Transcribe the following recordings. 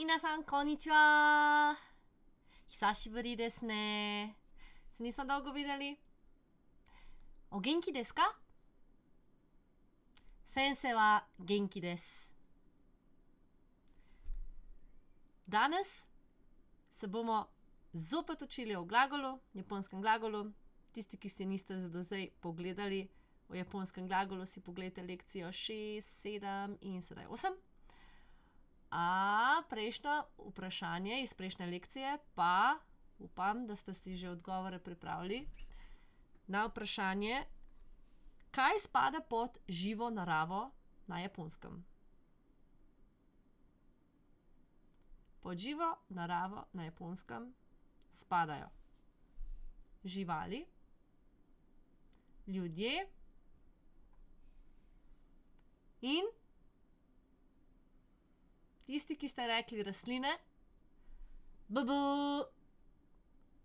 皆さん、こんにちは。久しぶりですね。Се nismo dolgo videli. お元気ですか？先生は元気です。Danes se bomo zopet učili o glagolu, japonskem glagolu. Tisti, ki si niste do zdaj pogledali o japonskem glagolu, si pogledajte lekcijo 6, 7 in sedaj 8. A prejšnjo vprašanje iz prejšnje lekcije pa upam, da ste si že odgovore pripravili na vprašanje, kaj spada pod živo naravo na Japonskem. Pod živo naravo na Japonskem spadajo živali, ljudje in tisti, ki ste rekli rastline,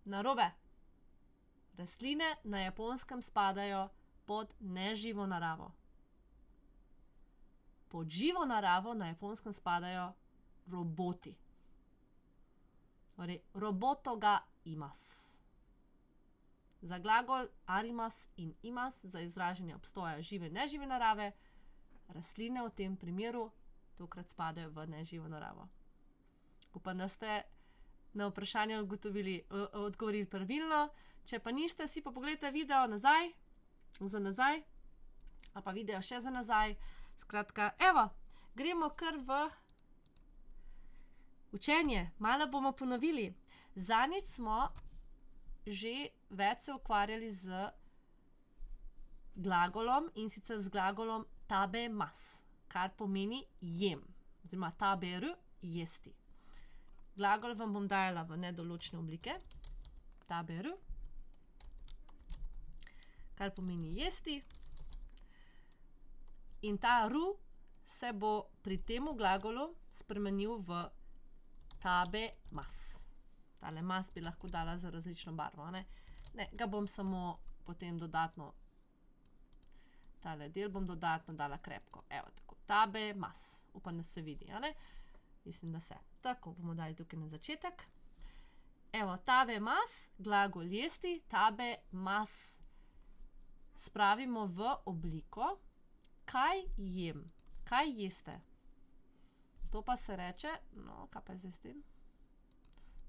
narobe. Rastline na Japonskem spadajo pod neživo naravo. Pod živo naravo na Japonskem spadajo roboti. Torej, roboto ga imas. Za glagol arimas in imas, za izražanje obstoja žive in nežive narave, rastline v tem primeru tokrat spadajo v neživo naravo. Upam, da ste na vprašanje odgovorili pravilno. Če pa niste, si pa pogledajte video nazaj, za nazaj, ali pa video še za nazaj. Skratka, evo, gremo kar v učenje. Malo bomo ponovili. Zadnjič smo že več se ukvarjali z glagolom, in sicer z glagolom tabemas, kar pomeni jem, oziroma taberu, jesti. Glagol vam bom dajala v nedoločne oblike. Taberu, kar pomeni jesti. In ta ru se bo pri tem glagolu spremenil v tabemas. Tale mas bi lahko dala za različno barvo, a ne? Ne, ga bom samo potem dodatno, tale del bom dodatno dala krepko. Evo tako, tabemas. Upam, da se vidi, a ne? Mislim, da se. Tako, bomo dali tukaj na začetek. Evo, tabemas, glagol jesti, tabemas spravimo v obliko kaj jem, kaj jeste. To pa se reče, no, kaj pa je zdaj s tem?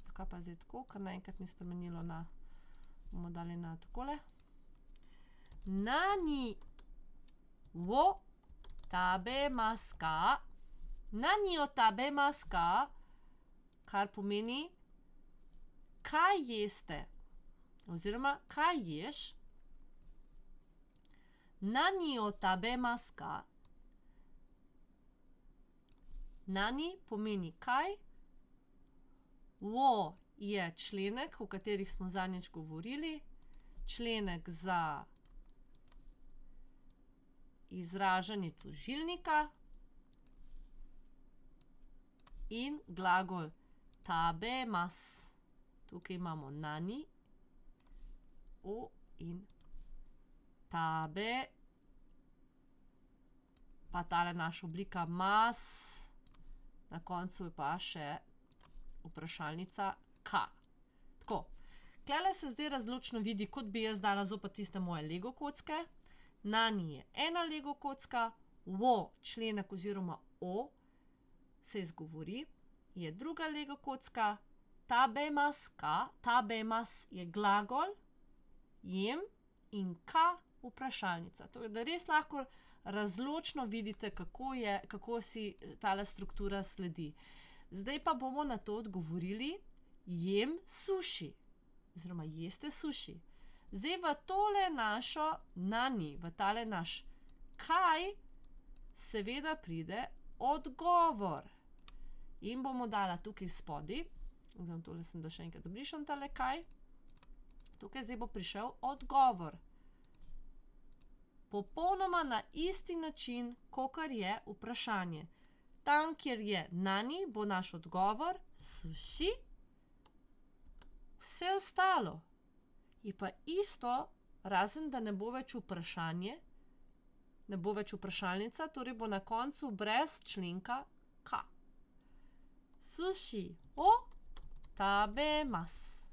Zakaj pa je zdaj tako, kar naenkrat mi spremenilo na, bomo dali na takole. Nani wo tabemasu ka? Nani o tabemasu ka? Kar pomeni, kaj jeste? Oziroma, kaj ješ? Nani o tabemasu ka? Nani pomeni kaj, wo je členek, o katerih smo zadnjič govorili, členek za izražanje tožilnika in glagol tabemas. Tukaj imamo nani, o in tabe, pa tale naša oblika mas, na koncu je pa še vprašalnica ka. Tako, tulele se zdaj razločno vidi, kot bi jaz dala zopet tiste moje Lego kocke. Nani je ena Lego kocka, wo, členek oziroma o, se izgovori, je druga Lego kocka, tabemas ka, tabemas je glagol, jem, in ka vprašalnica. Torej, da res lahko razločno vidite, kako si tale struktura sledi. Zdaj pa bomo na to odgovorili, jem suši. Oziroma, jeste suši. Zdaj v tole našo nani, v tale naš kaj, seveda pride odgovor. In bomo dala tukaj spodaj, zdaj tole sem, da še enkrat zabrišem tale kaj. Tukaj zdaj bo prišel odgovor. Popolnoma na isti način, kakor je vprašanje. Tam, kjer je nani, bo naš odgovor suši. Vse ostalo je pa isto, razen da ne bo več vprašanje, ne bo več vprašalnica, torej bo na koncu brez členka ka. Sushi o tabemasu.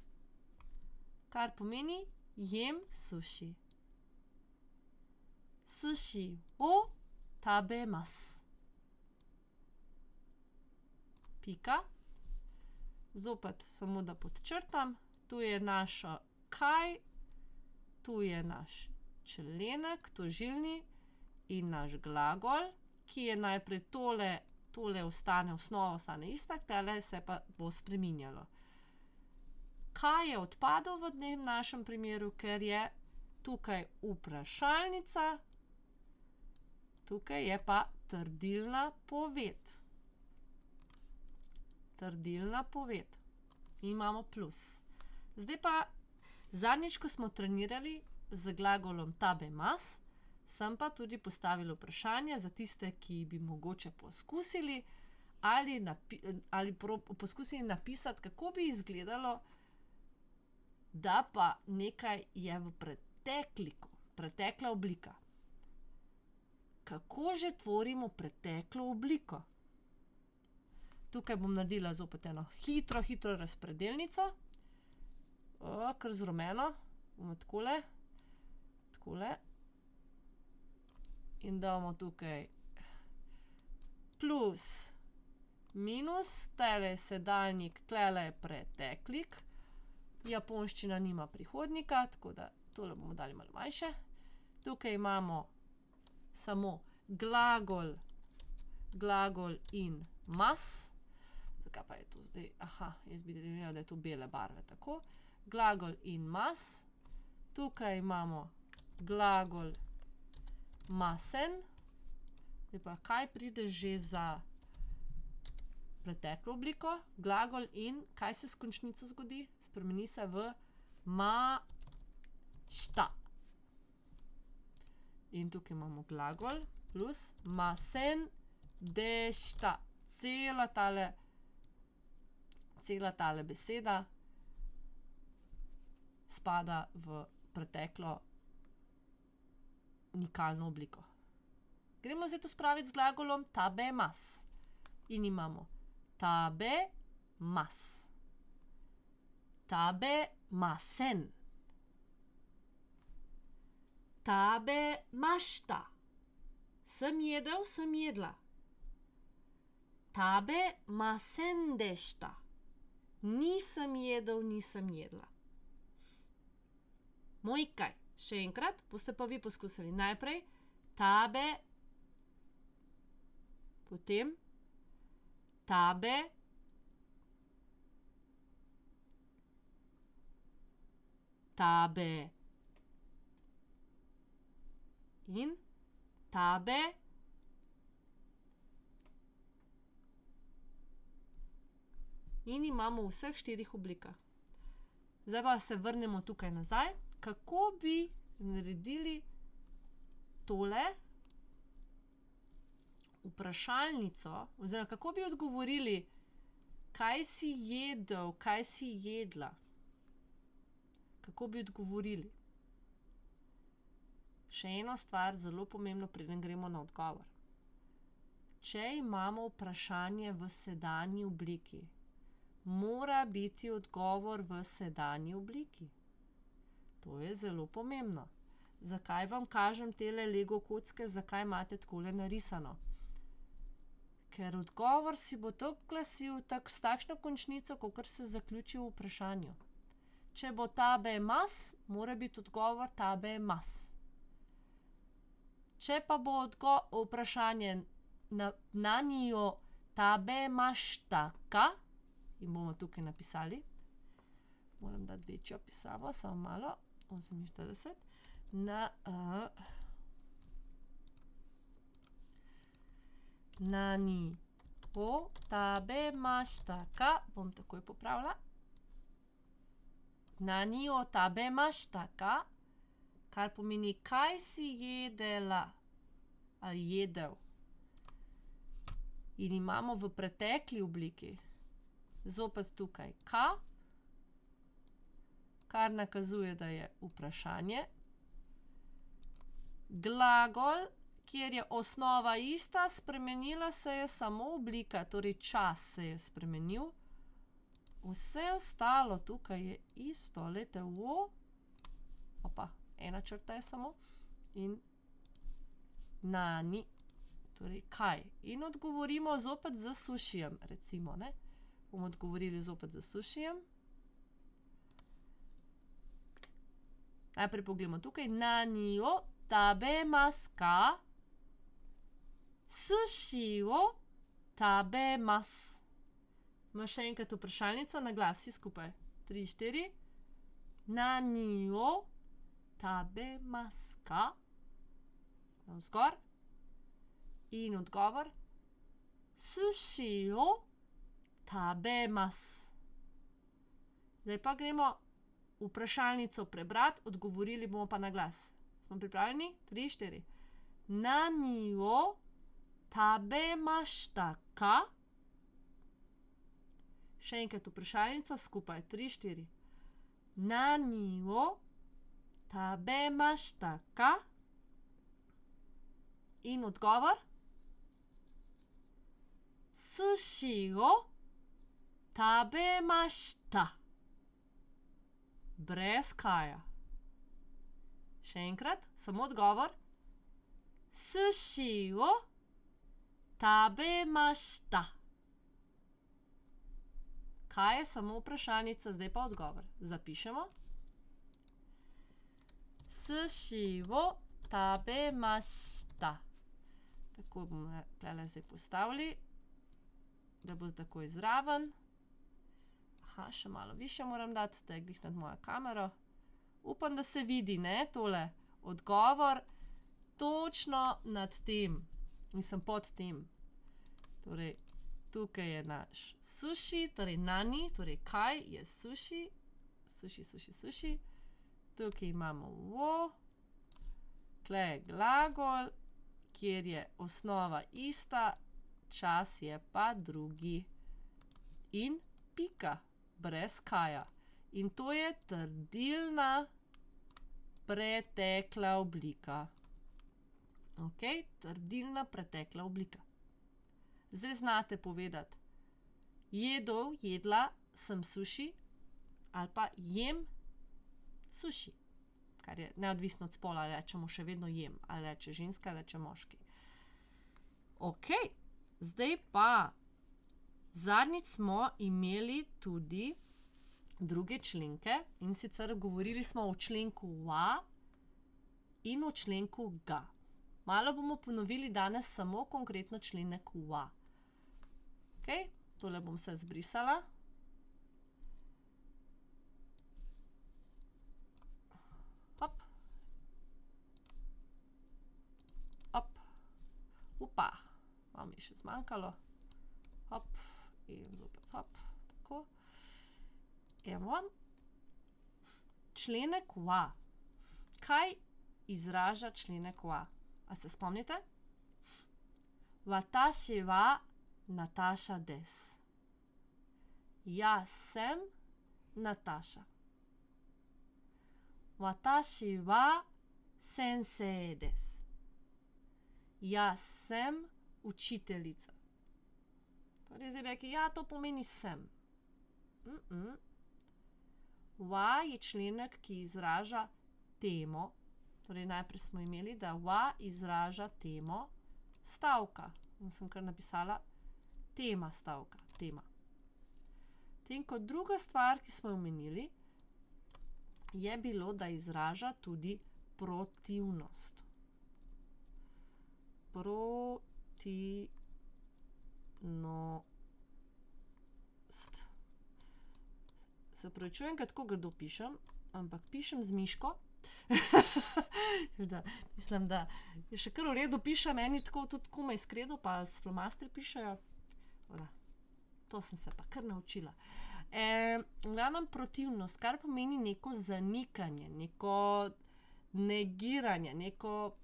Kar pomeni jem suši. Sushi o tabemasu. Pika. Zopet samo da podčrtam. Tu je naša kaj, tu je naš členek, tožilni in naš glagol, ki je najprej tole ostane, osnova ostane ista, tale se pa bo spreminjalo. Kaj je odpadel v tem našem primeru, ker je tukaj vprašalnica, tukaj je pa trdilna poved. Trdilna poved. In imamo plus. Zdaj pa zadnjič, ko smo trenirali z glagolom tabemasu, sem pa tudi postavila vprašanje za tiste, ki bi mogoče poskusili ali poskusili napisati, kako bi izgledalo, da pa nekaj je v pretekliku, pretekla oblika. Kako že tvorimo preteklo obliko? Tukaj bom naredila zopet eno hitro razpredelnico. Kar z rumeno. Bomo takole. Takole. In damo tukaj plus, minus, tale je sedanjik, tlele je preteklik. Japonščina nima prihodnika, tako da tole bomo dali malo manjše. Tukaj imamo samo glagol in mas. Zakaj pa je to zdaj? Aha, jaz bi delila, da je to bele barve, tako. Glagol in mas. Tukaj imamo glagol masen. Zdaj pa, kaj pride že za preteklo obliko? Glagol in, kaj se s končnico zgodi? Spremeni se v ma-šta. In tukaj imamo glagol plus masen de-šta. Cela tale beseda spada v preteklo unikalno obliko. Gremo zdaj to spraviti z glagolom tabemasu. In imamo tabemasu. Tabemasen. Tabemašta. Sem jedel, sem jedla. Tabemasen dešta. Nisem jedel, nisem jedla. Mojkaj. Še enkrat, boste pa vi poskusili. Najprej tabe, potem tabe, tabe in tabe, in imamo v vseh 4 oblikah. Zdaj pa se vrnemo tukaj nazaj. Kako bi naredili tole vprašalnico, oziroma kako bi odgovorili, kaj si jedel, kaj si jedla? Kako bi odgovorili? Še eno stvar, zelo pomembno, preden gremo na odgovor. Če imamo vprašanje v sedanji obliki, mora biti odgovor v sedanji obliki. To je zelo pomembno. Zakaj vam kažem tele Lego kocke, zakaj imate takole narisano? Ker odgovor si bo tako glasil, s takšno končnico, kakor se zaključi v vprašanju. Če bo tabemas, mora biti odgovor tabemas. Če pa bo vprašanje nanijo tabemaštaka, in bomo tukaj napisali, moram dati večjo pisavo, samo malo, 48, nani o tabemaštaka, bom takoj popravila, nani o tabemaštaka, kar pomeni, kaj si jedela ali jedel. In imamo v pretekli obliki zopet tukaj ka, kar nakazuje, da je vprašanje. Glagol, kjer je osnova ista, spremenila se je samo oblika, torej čas se je spremenil. Vse ostalo tukaj je isto, glejte, opa, ena črta je samo, in nani, torej kaj. In odgovorimo zopet z sušijem, recimo, ne. Bomo odgovorili zopet z sušijem. Najprej pogledamo tukaj, nani o tabemasu ka? Sushi o tabemasu. Imamo še enkrat vprašalnico, na glas vsi skupaj. 3, 4. Nani o tabemasu ka? Navzgor. In odgovor. Sushi o tabemasu. Zdaj pa gremo vprašalnico prebrati, odgovorili bomo pa na glas. Smo pripravljeni? 3, 4. Nani o tabemashita ka? Še enkrat vprašalnico skupaj. 3, 4. Nani o tabemashita ka? In odgovor. Sushi o tabemashita. Brez kaja. Še enkrat, samo odgovor. Sushi o tabemashita. Kaj je samo vprašalnica, zdaj pa odgovor. Zapišemo. Sushi o tabemashita. Tako bomo tukaj zdaj postavili, da bo takoj zraven. Aha, še malo više moram dati, da je glih nad mojo kamero. Upam, da se vidi, ne, tole. Odgovor točno nad tem. Mislim, pod tem. Torej, tukaj je naš sushi, torej nani, torej kaj je sushi. Sushi, sushi, sushi. Tukaj imamo o. Tukaj je glagol, kjer je osnova ista, čas je pa drugi. In pika. Brez kaja. In to je trdilna pretekla oblika. Ok, trdilna pretekla oblika. Zdaj znate povedati, jedel, jedla sem sushi, ali pa jem sushi. Kar je neodvisno od spola, ali rečemo še vedno jem, ali reče ženska, ali reče moški. Ok, zdaj pa zadnjič smo imeli tudi druge členke, in sicer govorili smo o členku wa in o členku ga. Malo bomo ponovili danes samo konkretno členek wa. Ok, tole bom se zbrisala. Hop. Hop. Upa, malo mi je še zmanjkalo. Hop. In zopet hop, tako. Evo. Členek wa. Kaj izraža členek wa? A se spomnite? Watashi wa Nataša desu. Jaz sem Nataša. Watashi wa sensei desu. Jaz sem učiteljica. Torej zdaj rekli, ja, to pomeni sem. Wa je členek, ki izraža temo. Torej najprej smo imeli, da wa izraža temo stavka. Sem kar napisala tema stavka, tema. Potem kot druga stvar, ki smo jo omenili, je bilo, da izraža tudi protivnost. Se opravičujem, ker tako grdo pišem, ampak pišem z miško. Mislim, da je še kar v redu pišem, eni tako tudi komaj s kredo, pa s flomastri pišejo. To sem se pa kar naučila. V glavnem protivnost, kar pomeni neko zanikanje, neko negiranje, neko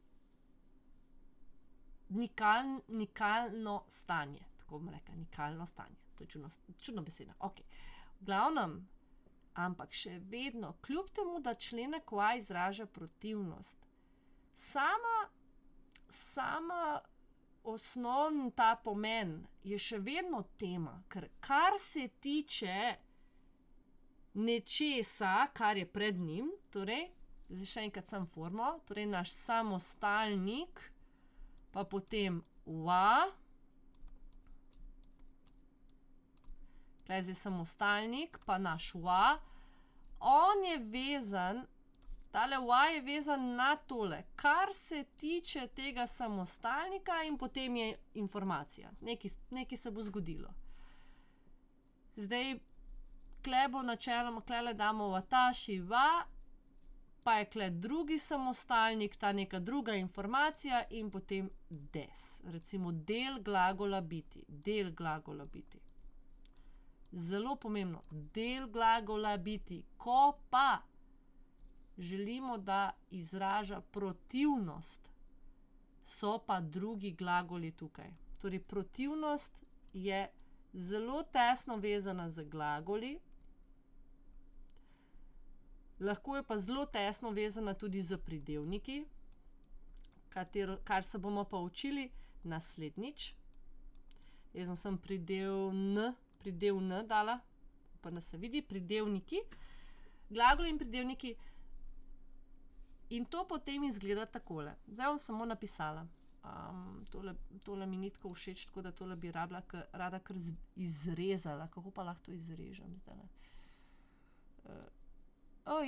nikalno stanje. Tako bom rekla, nikalno stanje. To je čudna beseda. Ok. V glavnem, ampak še vedno, kljub temu, da členek wa izraža protivnost, sama osnovni ta pomen je še vedno tema, ker kar se tiče nečesa, kar je pred njim, torej, zdaj še enkrat sam formo, torej naš samostalnik, pa potem wa, tukaj zdaj samostalnik, pa naš wa, on je vezan, tale wa je vezan na tole, kar se tiče tega samostalnika in potem je informacija, nekaj se bo zgodilo. Zdaj, tule bo načeloma, tule damo watashi wa, pa je tule drugi samostalnik, ta neka druga informacija in potem des. Recimo del glagola biti, del glagola biti. Zelo pomembno, del glagola biti, ko pa želimo, da izraža protivnost, so pa drugi glagoli tukaj. Torej, protivnost je zelo tesno vezana z glagoli, lahko je pa zelo tesno vezana tudi z pridevniki, kar se bomo pa učili naslednjič. Jaz sem pridev n dala, pa da se vidi, pridevniki, glagoli in pridevniki. In to potem izgleda takole. Zdaj bom samo napisala. Tole mi ni tako všeč, tako da tole bi rada kar izrezala. Kako pa lahko to izrežem zdajle?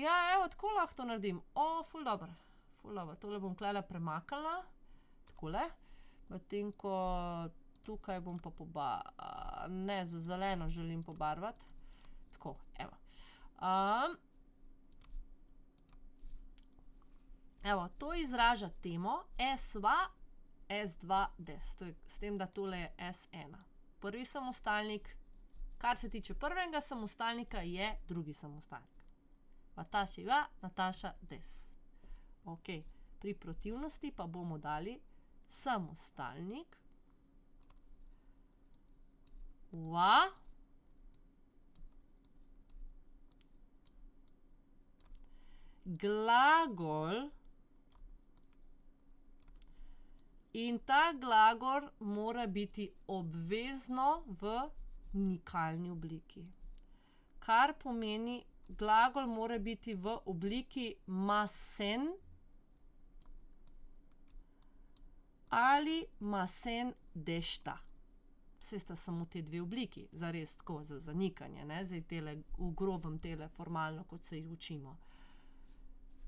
Ja, evo, tako lahko to naredim. Ful dobro. Tole bom tule premaknila. Takole. Medtem ko tukaj bom pa ne, za zeleno želim pobarvati. Tako, evo. Evo, to izraža temo S2, S2, des. To je s tem, da tole je S1. Prvi samostalnik, kar se tiče prvega samostalnika, je drugi samostalnik. Watashi wa, Nataša, des. Ok, pri protivnosti pa bomo dali samostalnik wa, glagol, in ta glagol mora biti obvezno v nikalni obliki. Kar pomeni, glagol mora biti v obliki masen ali masen dešta. Vse sta samo te dve obliki, zares tako, za zanikanje, ne, zdaj tele, v grobem tele formalno, kot se jih učimo.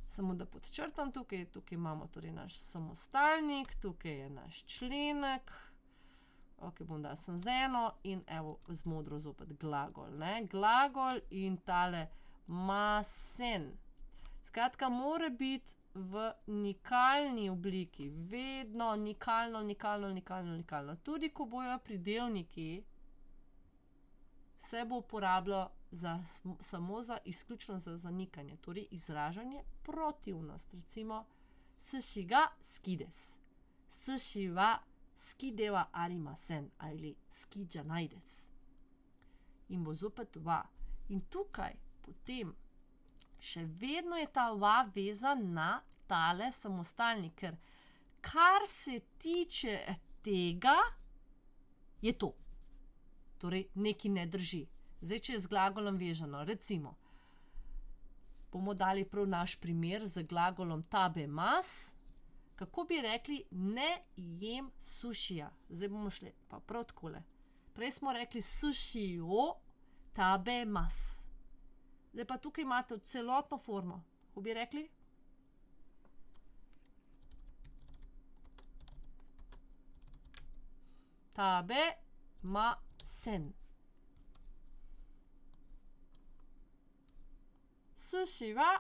Samo da podčrtam tukaj imamo torej naš samostalnik, tukaj je naš členek, ok, bom dala sem z eno in evo, z modro zopet glagol, ne, glagol in tale masen. Skratka, mora biti v nikalni obliki, vedno nikalno. Tudi ko bojo pridevniki, se bo uporabljal samo izključno za zanikanje, torej izražanje protivnost. Recimo, sushi ga suki desu. Sushi wa suki de wa arimasen ali suki janai desu. In bo zopet wa. In tukaj potem še vedno je ta wa vezan na tale samostalnik, ker kar se tiče tega, je to. Torej, nekaj ne drži. Zdaj, če je z glagolom vezano, recimo, bomo dali prav naš primer z glagolom tabemas, kako bi rekli, ne jem sušija. Zdaj bomo šli pa prav takole. Prej smo rekli sušijo tabemas. Zdaj pa tukaj imate celotno formo. Kako bi rekli? Tabemasen. Sushi wa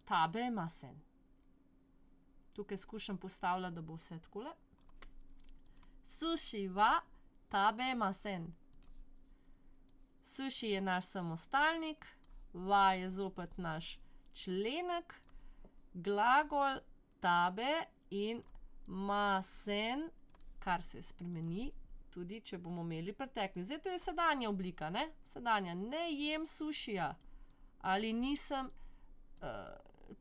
tabemasen. Tukaj skušam postavljati, da bo vse takole. Sushi wa tabemasen. Sushi je naš samostalnik, wa je zopet naš členek, glagol tabe in masen, kar se spremeni, tudi če bomo imeli pretekli. Zdaj to je sedanja oblika, ne? Sedanja, ne jem sušija. Ali nisem,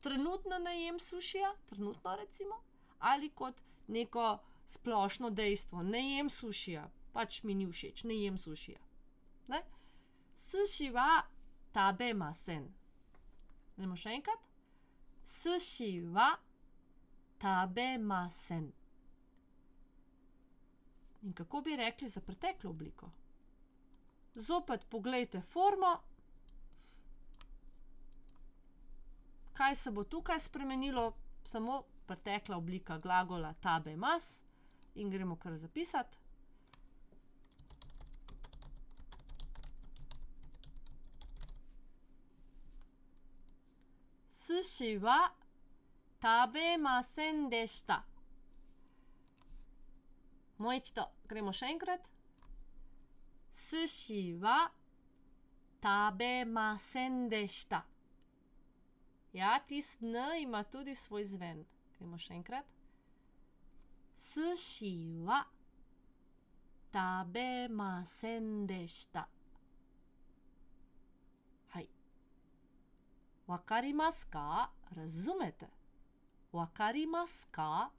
trenutno ne jem sušija, trenutno recimo, ali kot neko splošno dejstvo. Ne jem sušija, pač mi ni všeč, ne jem sušija. Ne? Suši wa tabemasen. Gremo še enkrat. Suši wa tabemasen. In kako bi rekli za preteklo obliko? Zopet poglejte formo. Kaj se bo tukaj spremenilo? Samo pretekla oblika glagola tabemas. In gremo kar zapisati. Suši wa tabemasen deshita. Gremo še enkrat. Suši wa tabemasen deshita. Ja, tisti N ima tudi svoj zven. Gremo še enkrat. Suši wa tabemasen deshita. Hai. Wakarimasu ka? Razumete? Wakarimasu ka?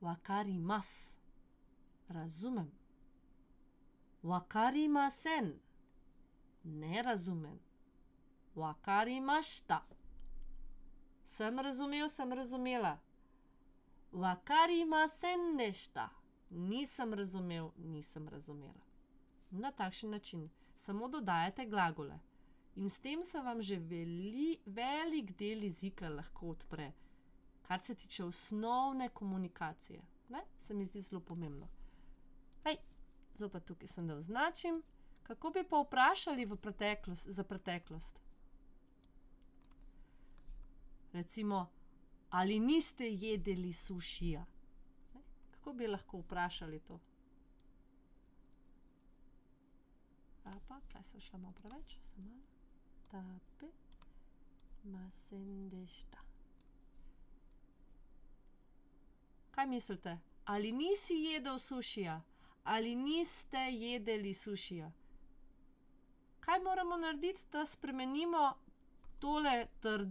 Wakarimasu. Razumem. Wakarimasen. Ne razumem. Wakarimashita. Sem razumel, sem razumela. Wakarimasen deshita. Nisem razumel, nisem razumela. Na takšen način samo dodajate glagole. In s tem se vam že velik del jezika lahko odpre. Kar se tiče osnovne komunikacije. Ne? Se mi zdi zelo pomembno. Hej, zopet tukaj sem, da označim. Kako bi pa vprašali za preteklost? Recimo, ali niste jedeli sušija? Ne? Kako bi lahko vprašali to? Kaj se šla malo preveč? Tabemasen deshita. Kaj mislite? Ali nisi jedel sušija? Ali niste jedeli sušija? Kaj moramo narediti, da spremenimo tole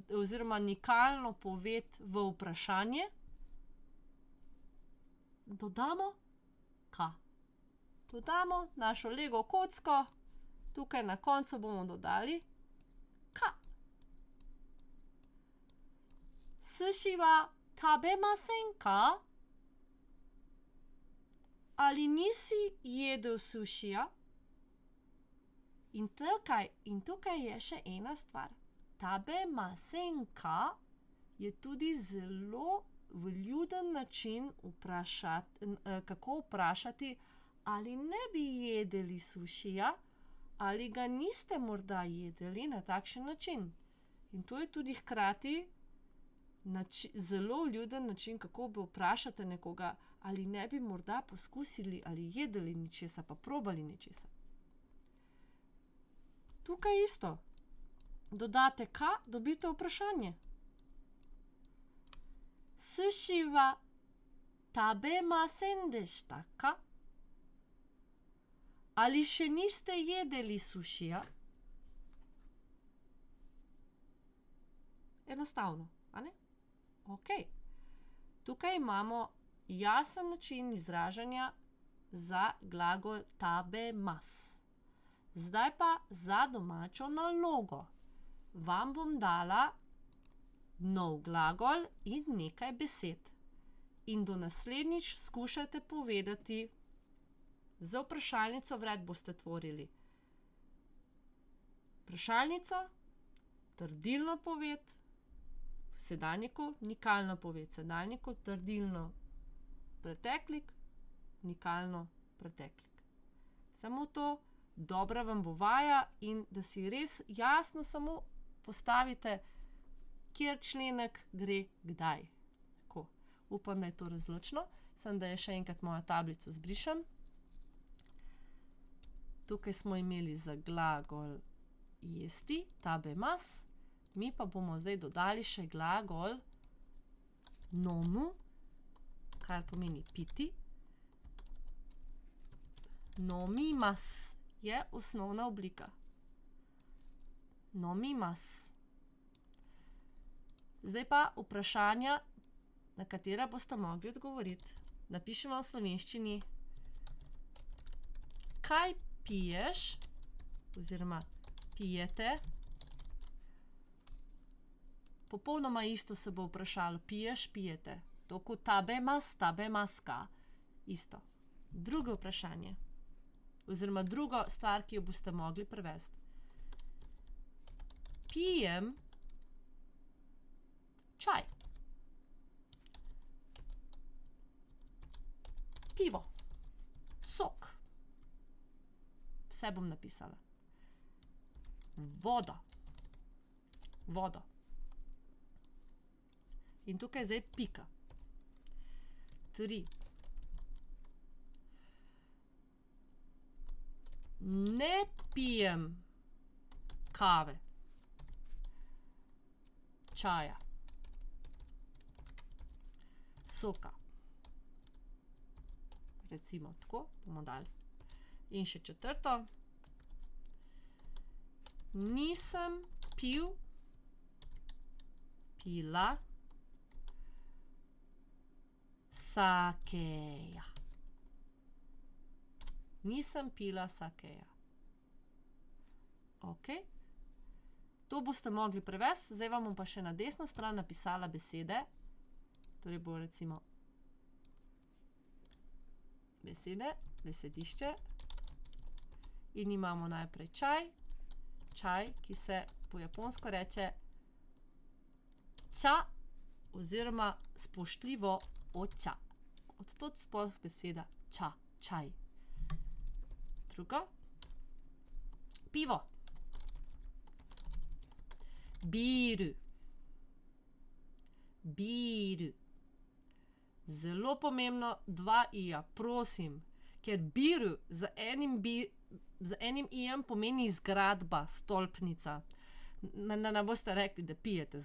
oziroma nikalno poved v vprašanje? Dodamo ka. Dodamo našo Lego kocko. Tukaj na koncu bomo dodali ka. Suši wa tabemasen ka? Ali nisi jedel sušija? In tukaj je še ena stvar. Tabemasen ka je tudi zelo vljuden način kako vprašati, ali ne bi jedeli sušija, ali ga niste morda jedeli na takšen način. In to je tudi hkrati zelo vljuden način, kako bi vprašate nekoga, ali ne bi morda poskusili ali jedeli ničesa, pa probali ničesa. Tukaj isto. Dodate ka, dobite vprašanje. Suši wa tabemasen deshita ka? Ali še niste jedeli sušija? Enostavno, a ne? Okej. Tukaj imamo jasen način izražanja za glagol tabemas. Zdaj pa za domačo nalogo. Vam bom dala nov glagol in nekaj besed. In do naslednjič skušajte povedati, za vprašalnico vred boste tvorili vprašalnico, trdilno poved v sedanjiku, nikalno poved v sedanjiku, trdilno preteklik, nikalno preteklik. Samo to, dobra vam bo vaja in da si res jasno samo postavite, kjer členek gre kdaj. Tako, upam, da je to razločno. Samo da je še enkrat mojo tablico zbrišem. Tukaj smo imeli za glagol jesti, tabemas, mi pa bomo zdaj dodali še glagol nomu, kar pomeni piti. Nomimas je osnovna oblika. Nomimas. Zdaj pa vprašanja na katera boste mogli odgovoriti. Napišemo v slovenščini. Kaj piješ, oziroma pijete? Popolnoma isto se bo vprašalo. Piješ, pijete. To kot tabemaska. Isto. Drugo vprašanje. Oziroma drugo stvar, ki jo boste mogli prevesti. Pijem čaj. Pivo. Sok. Vse bom napisala. Vodo. Vodo. In tukaj zdaj pika. 3. Ne pijem kave. Čaja. Soka. Recimo tako, bomo dali. In še 4. Nisem pila sakeja. Nisem pila sakeja. Ok. To boste mogli prevesti, zdaj vam bom pa še na desno stran napisala besede. Torej bo recimo besede, besedišče. In imamo najprej čaj. Čaj, ki se po japonsko reče ča, oziroma spoštljivo oča. Od tod sploh beseda ča, čaj. Drugo. Pivo. Biru. Biru. Zelo pomembno, 2 i-ja, prosim. Ker biru z enim i-jem pomeni zgradba, stolpnica. Ne boste rekli, da pijete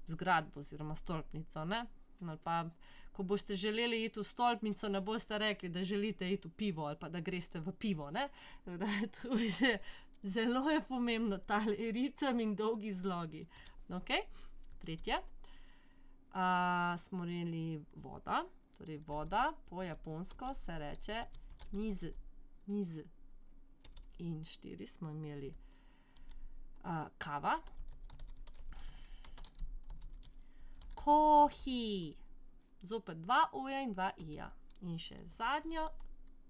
zgradbo oziroma stolpnico, ne? Ali pa, ko boste želeli iti v stolpnico, ne boste rekli, da želite iti v pivo ali pa da greste v pivo, ne? To je zelo je pomembno, tale ritem in dolgi zlogi. Ok? 3. Smo imeli voda. Torej voda po japonsko se reče mizu. Mizu. In 4 smo imeli kava. Kohi. Zopet 2 u-ja in 2 i-ja. In še zadnjo,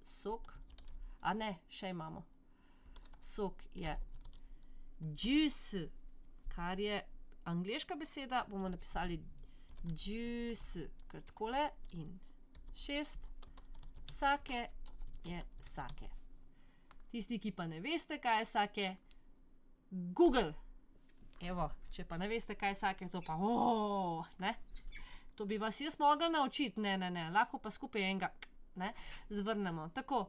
sok. A ne, še imamo. Sok je juice, kar je angleška beseda, bomo napisali juice, kar takole. In 6. Sake je sake. Tisti, ki pa ne veste, kaj je sake, Google. Evo, če pa ne veste, kaj je sake, to pa ne. To bi vas jaz mogla naučiti. Ne. Lahko pa skupaj enega, ne, zvrnemo. Tako.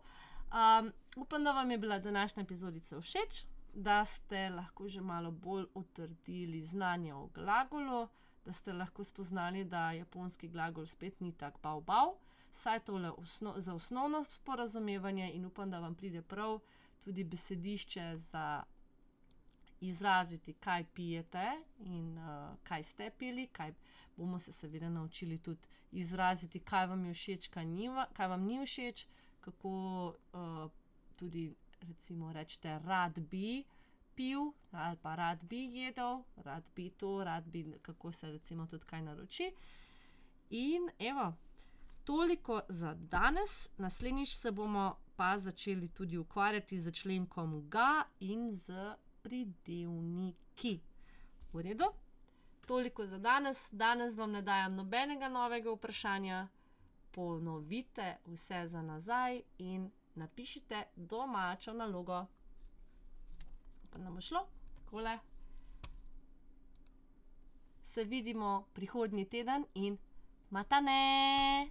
Upam, da vam je bila današnja epizodica všeč, da ste lahko že malo bolj utrdili znanje o glagolu, da ste lahko spoznali, da japonski glagol spet ni tak bav, saj tole za osnovno sporazumevanje, in upam, da vam pride prav tudi besedišče za izraziti, kaj pijete in kaj ste pili, kaj bomo se seveda naučili tudi izraziti, kaj vam je všeč, kaj vam ni všeč, kako tudi recimo rečete rad bi pil ali pa rad bi jedel, rad bi to, kako se recimo tudi kaj naroči. In evo, toliko za danes. Naslednjič se bomo pa začeli tudi ukvarjati z členkom ga in z pridevniki. V redu? Toliko za danes. Danes vam ne dajem nobenega novega vprašanja. Ponovite vse za nazaj in napišite domačo nalogo. Pa nam bo šlo. Takole. Se vidimo prihodnji teden in matane!